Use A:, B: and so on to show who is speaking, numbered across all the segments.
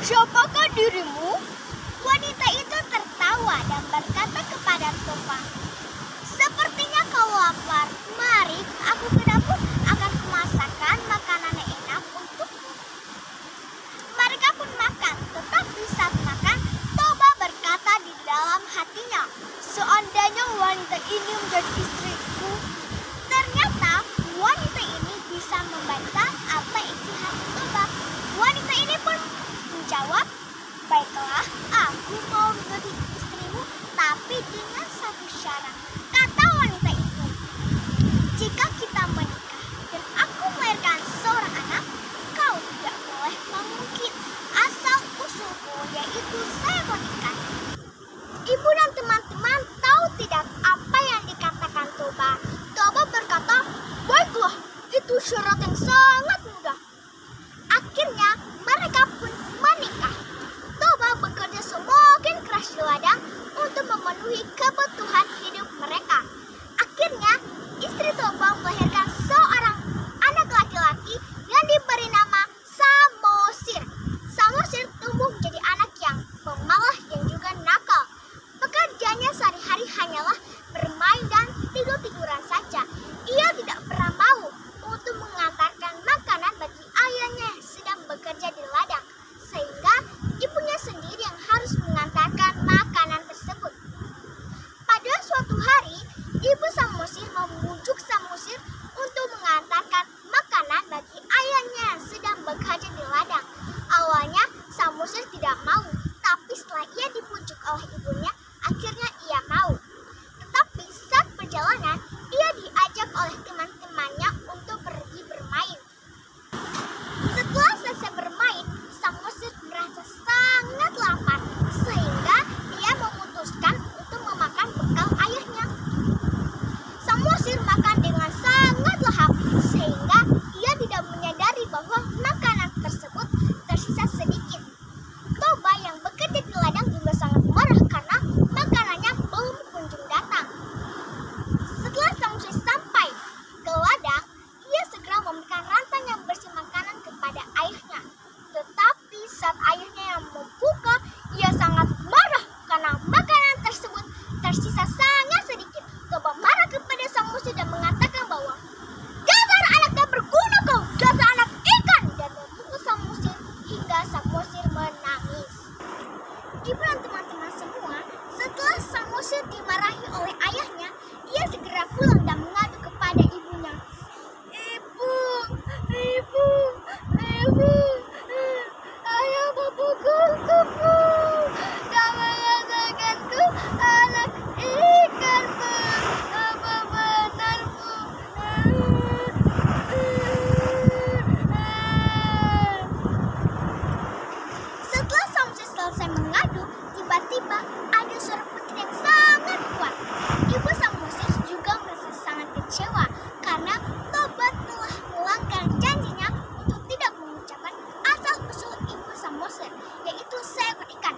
A: "Siapakah dirimu?" Wanita itu tertawa dan berkata kepada Toba, "Sepertinya kau lapar. Mari aku ke dapur akan kumasakkan makanan yang enak untukmu." Mereka pun makan, tetapi saat makan, Toba berkata di dalam hatinya, "Seandainya wanita ini menjadi istriku." Ternyata wanita ini bisa membaca apa isi hati Toba. Wanita ini pun menjawab, "Baiklah, aku mau menjadi istrimu, tapi dengan satu syarat." Kata wanita itu, "Jika kita menikah dan aku melahirkan seorang anak, kau tidak boleh mengungkit asal usulku, yaitu saya menikah." Ibu dan teman-teman tahu tidak apa yang dikatakan Toba? Toba berkata, "Baiklah, itu syarat yang sangat mudah." Akhirnya mereka pun menikah. Toba bekerja semakin keras di ladang untuk memenuhi kebutuhan hidup mereka. Akhirnya istri Toba melahirkan seorang anak laki-laki yang diberi nama Samosir. Samosir tumbuh menjadi anak yang pemalas dan juga nakal. Pekerjaannya sehari-hari hanyalah bermain dan tidur-tiduran saja. Ia tidak pernah mau untuk mengantarkan makanan Ibu, ibu, ayah mempukulku, Bu. Tak mengatakanku anak ikan, Bu. Apa benar, Bu? Setelah Samsus selesai mengadu, tiba-tiba ada suara petir yang sangat kuat. Ibu Samsus juga merasa sangat kecewa karena Toba telah melanggar janjinya untuk tidak mengucapkan asal-usul Ibu Samosir, yaitu seekor ikan.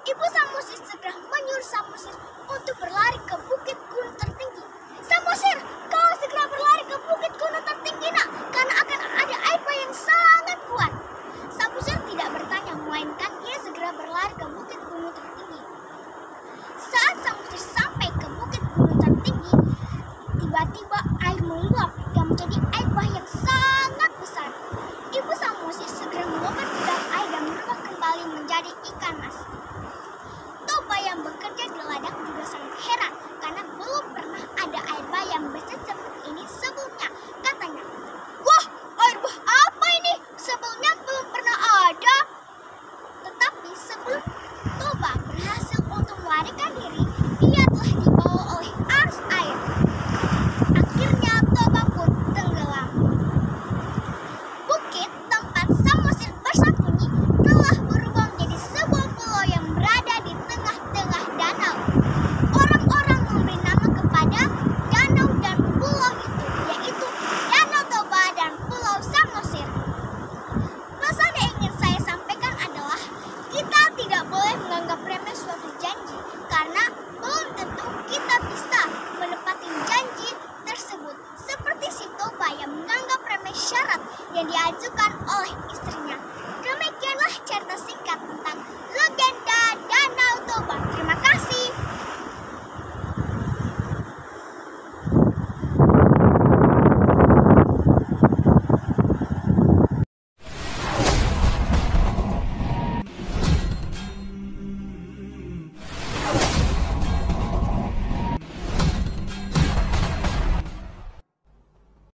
A: Ibu Samosir segera menyuruh Samosir untuk berlari ke bukit gunung tertinggi. Samosir, kau segera berlari ke bukit gunung tertinggi, nak, karena akan ada air bah yang sangat kuat. Samosir tidak bertanya, melainkan dia segera berlari ke bukit gunung tertinggi. Saat Samosir sampai ke bukit gunung tertinggi, tiba-tiba air meluap dan menjadi air bah yang sangat besar. Ibu Samosir segera melompat ke dalam air dan berubah kembali menjadi ikan mas. Toba yang bekerja di ladang juga sangat heran karena belum pernah ada air bah yang besar seperti ini sebelumnya. Katanya, "Wah, air bah apa ini? Sebelumnya belum pernah ada." Tetapi sebelum Toba berhasil untuk melarikan diri, dia telah dibawa oleh arus air. Akhirnya Toba pun tenggelam. Bukit tempat Samosir bersembunyi telah berubah menjadi sebuah pulau yang berada di tengah-tengah danau. Orang-orang memberi nama kepada danau dan pulau itu, yaitu Danau Toba dan Pulau Samosir. Pesan yang ingin saya sampaikan adalah kita tidak boleh menganggap remeh suatu janji, karena belum tentu kita bisa menepati janji tersebut. Seperti si Toba yang menganggap remeh syarat yang diajukan oleh istrinya.